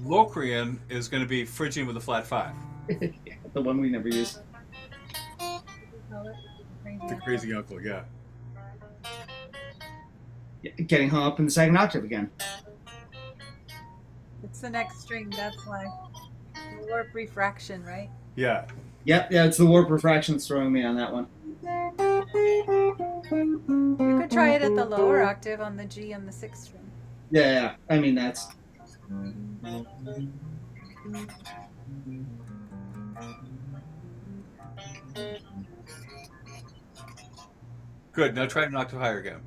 Locrian is going to be Phrygian with a flat 5. The one we never use. The crazy uncle, yeah. Getting hung up in the second octave again. It's the next string, that's why. Warp refraction, right? Yeah. Yep. Yeah. It's the warp refraction that's throwing me on that one. You could try it at the lower octave on the G on the 6th string. Yeah. Yeah. I mean that's. Good. Now try an octave higher again.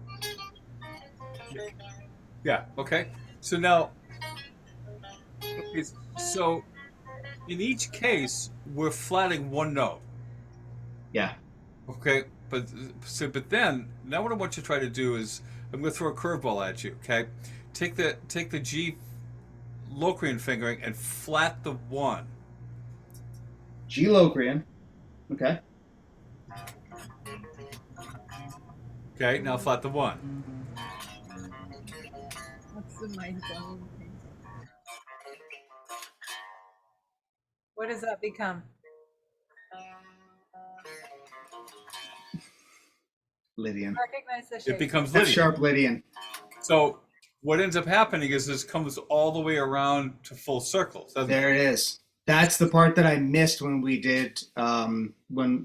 Yeah. Okay. So now, okay, so in each case, we're flatting one note. Yeah. Okay. But then now what I want you to try to do is I'm going to throw a curveball at you. Okay. Take the G Locrian fingering and flat the 1. G Locrian. Okay. Okay. Now flat the 1. What's the mind zone thing? What does that become? Lydian. Recognize the shape. It becomes F Lydian. sharp Lydian. So what ends up happening is this comes all the way around to full circles, doesn't it? There it is. That's the part that I missed when we did when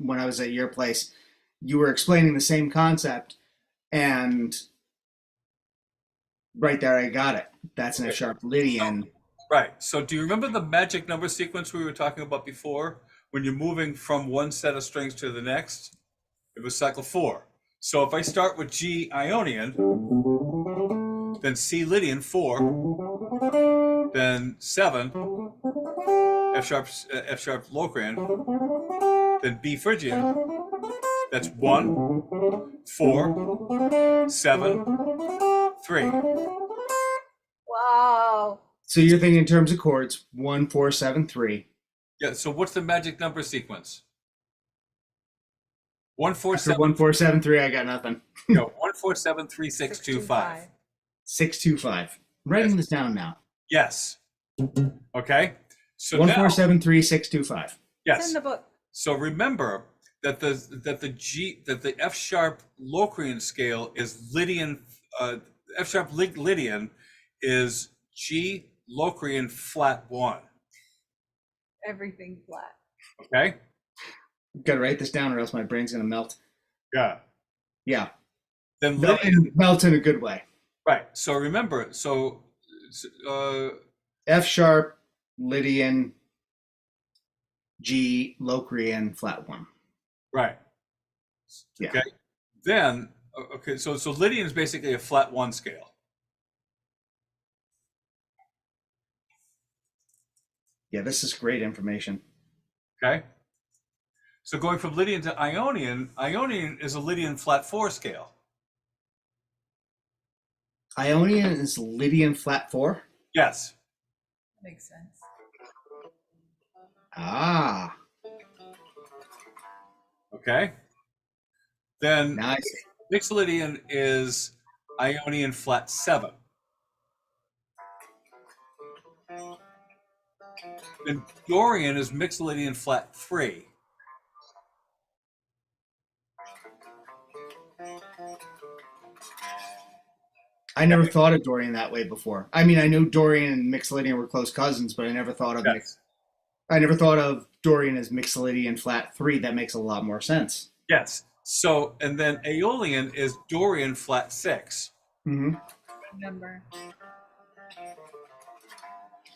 I was at your place. You were explaining the same concept, and right there I got it. That's an F sharp Lydian. Right. So do you remember the magic number sequence we were talking about before? When you're moving from one set of strings to the next, it was cycle 4. So if I start with G Ionian, then C Lydian 4, then 7, F sharp Locrian, then B Phrygian. That's 1, 4, 7, 3. Wow. So you're thinking in terms of chords: 1, 4, 7, 3. Yeah. So what's the magic number sequence? 1, 4, After 7. 1, 4, 7, 3, I got nothing. No, 1, 4, 7, 3, 6, 2, 5. 6, 2, 5. I'm writing this down now. Yes. Okay. So 1, now, 4, 7, 3, 6, 2, 5. It's yes. in the book. So remember that the F sharp Locrian scale is Lydian. F sharp Lydian is G Locrian flat 1. Everything flat. Okay. Got to write this down, or else my brain's gonna melt. Yeah. Yeah, Then Lydian. and melt in a good way. Right. So remember. So F sharp, Lydian, G, Locrian, flat 1. right. Yeah. Okay. Then okay. So Lydian is basically a flat 1 scale. Yeah, this is great information. Okay. So going from Lydian to Ionian, Ionian is a Lydian flat 4 scale. Ionian is Lydian flat 4. Yes. Makes sense. Ah, Okay. Then Nice. Mixolydian is Ionian flat 7. Then Dorian is Mixolydian flat 3. I never thought of Dorian that way before. I mean, I knew Dorian and Mixolydian were close cousins, but I never thought of Yes. I never thought of Dorian as Mixolydian flat 3. That makes a lot more sense. Yes. So, and then Aeolian is Dorian flat 6. Mm-hmm. Remember.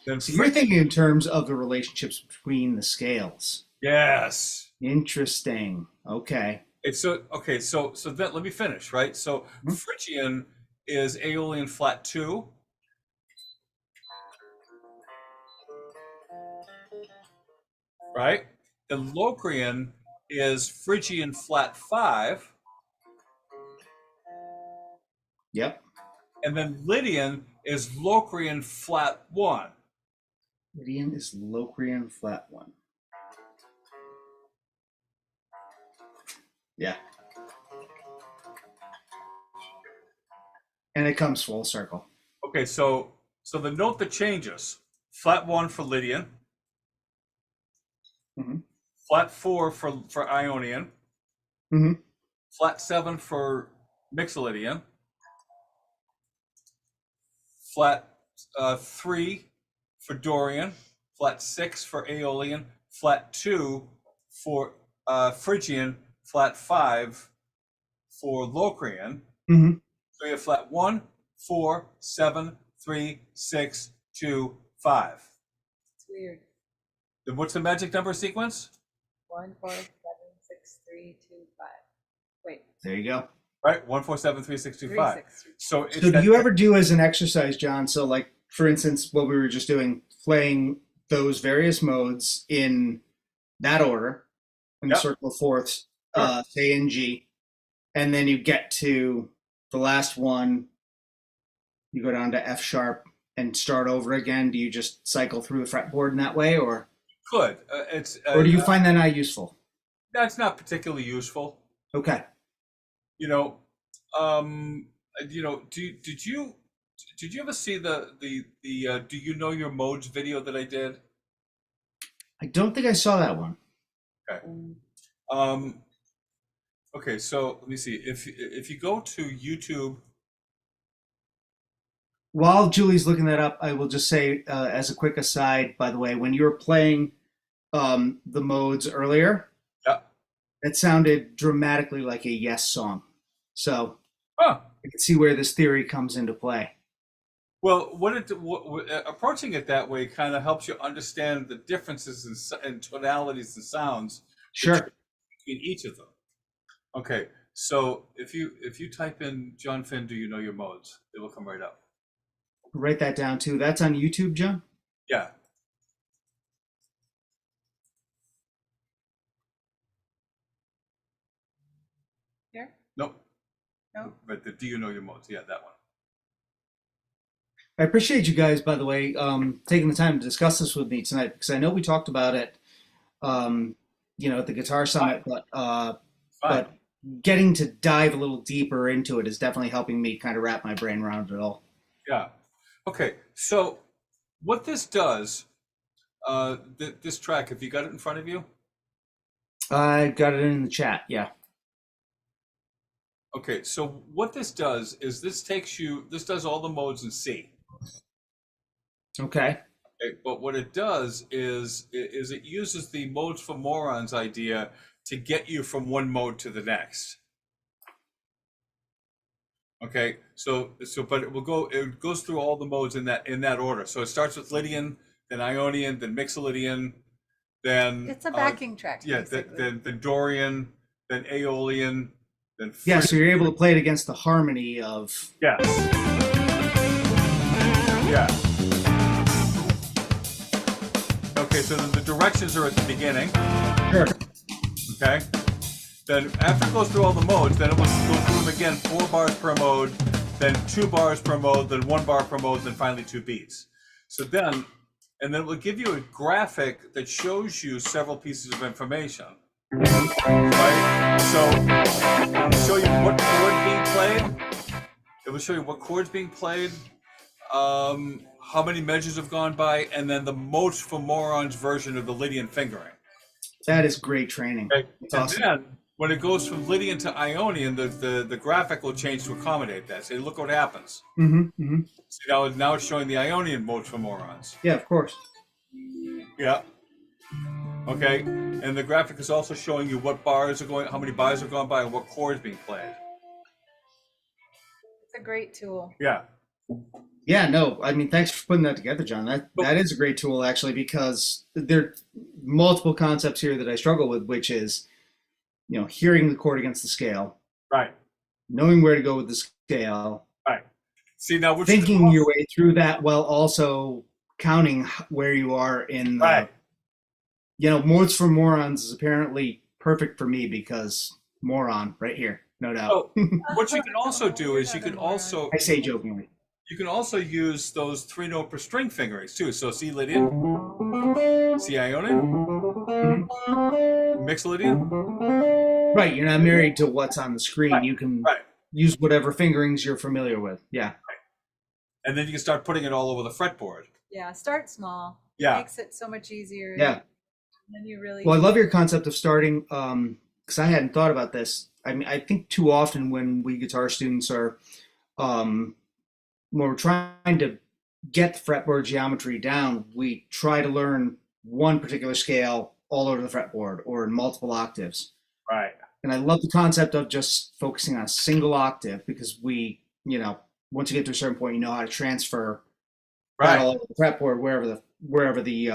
Then So you're thinking in terms of the relationships between the scales. yes. Interesting. Okay. It's so okay. So then let me finish. Right. So Mhm. Phrygian is Aeolian flat 2. Right. Then Locrian is Phrygian flat 5. Yep. And then Lydian is Locrian flat 1. Lydian is Locrian flat 1. Yeah. And it comes full circle. Okay, so the note that changes: flat 1 for Lydian, Mhm. flat 4 for Ionian, Mhm. flat 7 for Mixolydian, flat 3 for Dorian, flat 6 for Aeolian, flat 2 for Phrygian, flat 5 for Locrian. Mhm. So you have flat 1, 4, 7, 3, 6, 2, 5. It's weird. Then what's the magic number sequence? 1, 4, 7, 6, 3, 2, 5. Wait. There you go. Right, 1, 4, 7, 3, 6, 2, 3, 5. 6, 3. So it's So do that, you ever do as an exercise, John? So like, for instance, what we were just doing, playing those various modes in that order, in the Yep. circle of fourths, Sure. say in G, and then you get to the last one, you go down to F sharp and start over again. Do you just cycle through the fretboard in that way, or could. or do you find that not useful? That's not particularly useful. Okay. You know, did you ever see the Do You Know Your Modes video that I did? I don't think I saw that one. Okay. Okay, so let me see. If you go to YouTube. While Julie's looking that up, I will just say, as a quick aside, by the way, when you were playing the modes earlier, Yeah. it sounded dramatically like a Yes song. So Huh. I can see where this theory comes into play. Well, approaching it that way kind of helps you understand the differences in tonalities and sounds Sure. between each of them. Okay, so if you type in John Finn, do you know your modes? It will come right up. Write that down too. That's on YouTube, John? Yeah. Here? Nope. No? But the Do You Know Your Modes? Yeah, that one. I appreciate you guys, by the way, taking the time to discuss this with me tonight, because I know we talked about it, at the Guitar Summit, but Fine. but getting to dive a little deeper into it is definitely helping me kind of wrap my brain around it all. Yeah. Okay. So what this does, this track, have you got it in front of you? I got it in the chat. Yeah. Okay. So what this does is this does all the modes in C. Okay. Okay, but what it does is it uses the modes for morons idea to get you from one mode to the next. Okay, but it goes through all the modes in that order. So it starts with Lydian, then Ionian, then Mixolydian, then It's a backing track. yeah, basically. then Dorian, then Aeolian, then Yeah, so you're able to play it against the harmony of. yeah. Yeah. Okay, so then the directions are at the beginning. Sure. Okay. Then after it goes through all the modes, then it will go through them again, 4 bars per mode, then 2 bars per mode, then 1 bar per mode, then finally 2 beats. And then it will give you a graphic that shows you several pieces of information. right? So it'll show you what chord being played. It will show you what chords being played, how many measures have gone by, and then the most for morons version of the Lydian fingering. That is great training. Okay. It's And awesome. then when it goes from Lydian to Ionian, the graphic will change to accommodate that. So look what happens. See, now it's showing the Ionian mode for morons. Yeah, of course. Yeah. Okay. And the graphic is also showing you what bars are going, how many bars have gone by, and what chords being played. It's a great tool. Yeah. Yeah, no, I mean, thanks for putting that together, John. That is a great tool, actually, because there are multiple concepts here that I struggle with, which is, hearing the chord against the scale, Right. knowing where to go with the scale, Right. See, now which thinking your way through that while also counting where you are in the, right. Modes for Morons is apparently perfect for me because moron right here, no doubt. So what you can also do is you can also I say jokingly. you can also use those 3-note per string fingerings too. So C Lydian, C Ionian, mixed Lydian. Right, you're not married to what's on the screen. Right, You can right. use whatever fingerings you're familiar with. Yeah. And then you can start putting it all over the fretboard. Yeah, start small. Yeah. Makes it so much easier. Yeah. And then you really. Well, I love your concept of starting, because I hadn't thought about this. I mean, I think too often when we guitar students are, when we're trying to get the fretboard geometry down, we try to learn one particular scale all over the fretboard or in multiple octaves. Right. And I love the concept of just focusing on a single octave because once you get to a certain point, you know how to transfer that all over the fretboard wherever the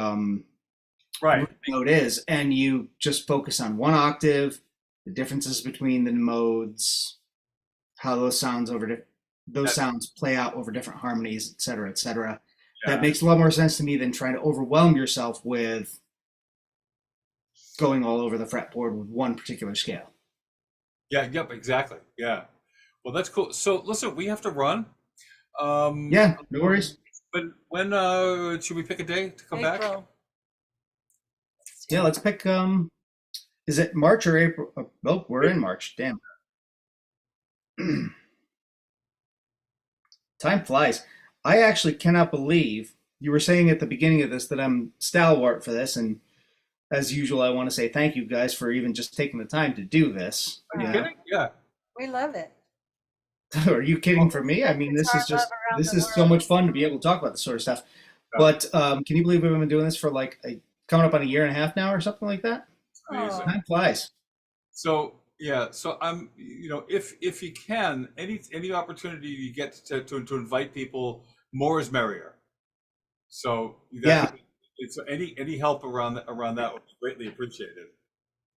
Right. note is, and you just focus on one octave, the differences between the modes, how those sounds play out over different harmonies, et cetera, et cetera. Yeah. That makes a lot more sense to me than trying to overwhelm yourself with going all over the fretboard with one particular scale. Yeah. Yep. Exactly. Yeah. Well, that's cool. So listen, we have to run. Yeah, no worries. But when should we pick a day to come back? April. Yeah, let's pick. Is it March or April? Oh, we're in March. Damn. Time flies. I actually cannot believe you were saying at the beginning of this that I'm stalwart for this, and as usual, I want to say thank you guys for even just taking the time to do this. Are you kidding? Yeah. We love it. Are you kidding for me? I mean, this is just so much fun to be able to talk about this sort of stuff. But can you believe we've been doing this for coming up on a year and a half now or something like that? Amazing. Time flies. So yeah, so I'm if you can, any opportunity you get to invite people, more is merrier. So it's any help around that would be greatly appreciated.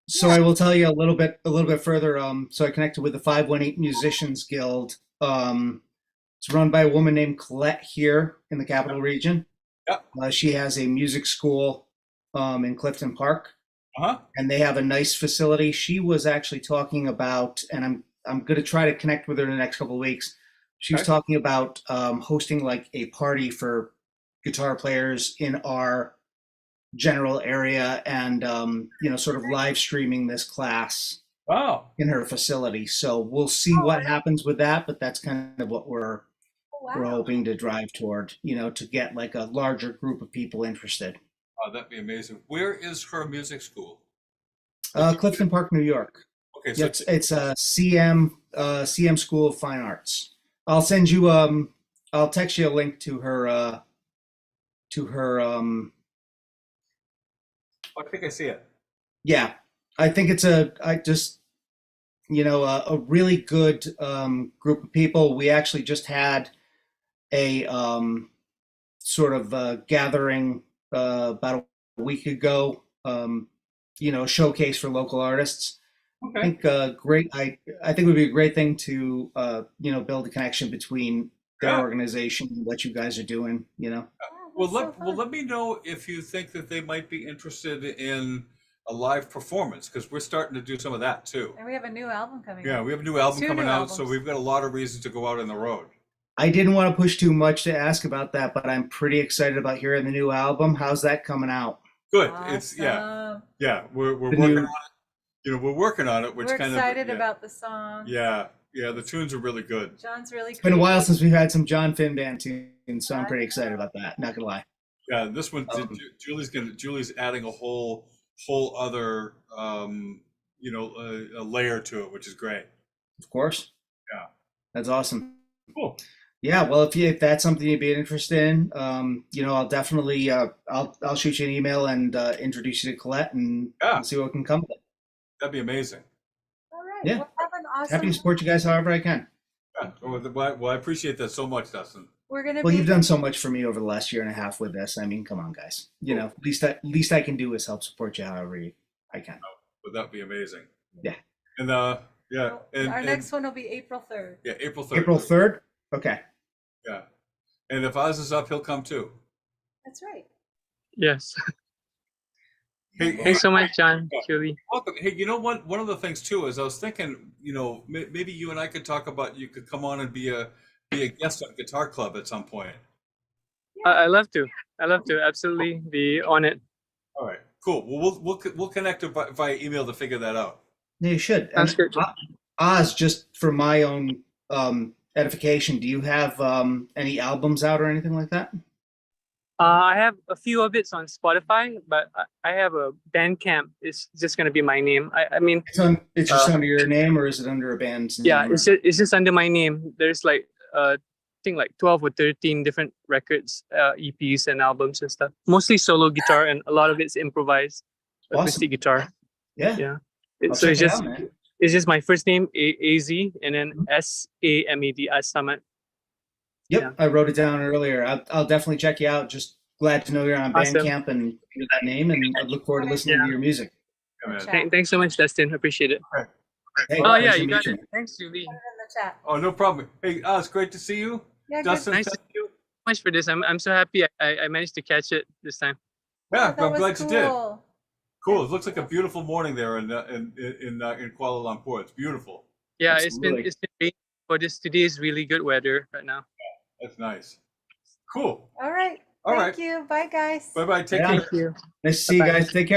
So I will tell you a little bit further. So I connected with the 518 Musicians Guild. It's run by a woman named Colette here in the Capital Region. Yep. She has a music school in Clifton Park, and they have a nice facility. She was actually talking about, and I'm going to try to connect with her in the next couple of weeks. She was talking about hosting like a party for guitar players in our general area and sort of live streaming this class in her facility. So we'll see what happens with that, but that's kind of what we're hoping to drive toward, to get like a larger group of people interested. Oh, that'd be amazing. Where is her music school? Clifton Park, New York. Okay, so it's a CM School of Fine Arts. I'll send you I'll text you a link to her I think I see it. Yeah, I think it's a really good group of people. We actually just had a sort of gathering about a week ago, showcase for local artists. Okay. I think great. I think it would be a great thing to build a connection between their organization and what you guys are doing. Well, let me know if you think that they might be interested in a live performance, because we're starting to do some of that too. And we have a new album coming Yeah, out. we have a new album coming out, so albums. we've got a lot of reasons to go out on the road. I didn't want to push too much to ask about that, but I'm pretty excited about hearing the new album. How's that coming out? Good. Awesome. It's we're The working new- on it. we're working on it, which We're kind excited of about the song. yeah, the tunes are really good. John's really It's been a while creative. since we've had some John Finn band tunes, so I'm pretty excited about that. Not gonna lie. Yeah, this one Um, Julie's adding a whole other a layer to it, which is great. of course, Yeah, that's awesome. cool. Yeah, well, if that's something you'd be interested in, I'll definitely I'll shoot you an email and introduce you to Colette and Yeah, we'll see what can come of it. that'd be amazing. All right. Yeah, Well, have an happy awesome. to support you guys however I can. Yeah, well, I appreciate that so much, Dustin. We're gonna Well, be. you've done so much for me over the last year and a half with this. I mean, come on, guys. Least I can do is help support you however I can. Would that be amazing? Yeah. And yeah, Our next one will be April 3rd. yeah, April 3rd. April 3rd. Okay. Yeah, and if Oz is up, he'll come too. That's right. Yes. Hey, Thanks so much, John, Julie. welcome. Hey, you know what? One of the things too is I was thinking, maybe you and I could talk about you could come on and be a guest on Guitar Club at some point. I love to. I love to absolutely be on it. All right, cool. Well, we'll connect via email to figure that out. Yeah, you should. Sounds And good. Oz, just for my own edification, do you have any albums out or anything like that? I have a few of it on Spotify, but I have a Bandcamp. It's just gonna be my name. I mean, It's just under your name, or is it under a band's name? yeah, or- it's just under my name. There's like I think like 12 or 13 different records, EPs and albums and stuff. Mostly solo guitar, and a lot of it's improvised acoustic guitar. Yeah. Yeah. I'll So check it's it just out, man. it's just my first name AZ and then SAMAD as Samat. Yep, Yeah. I wrote it down earlier. I'll definitely check you out. Just glad to know you're on Awesome. Bandcamp and hear that name, and I look forward to listening Yeah. to your music. Yeah, man. Chat. Thanks so much, Dustin. Appreciate it. Hey, Oh pleasure yeah, to you meet got it. Thanks, Julie. Put it in the chat. Oh, no problem. Hey, Oz, great to see you. Yeah, good. Dustin, Nice. thank you. Much for this. I'm so happy I managed to catch it this time. Yeah, That I'm was glad you did. cool. Cool. It looks like a beautiful morning there in Kuala Lumpur. It's beautiful. Yeah, Absolutely. it's been raining for this. Today is really good weather right now. That's nice. Cool. All right. All Thank right. you. Bye, guys. Bye bye. Take Yeah. care. Thank you. Nice to see you Bye-bye. guys. Take care.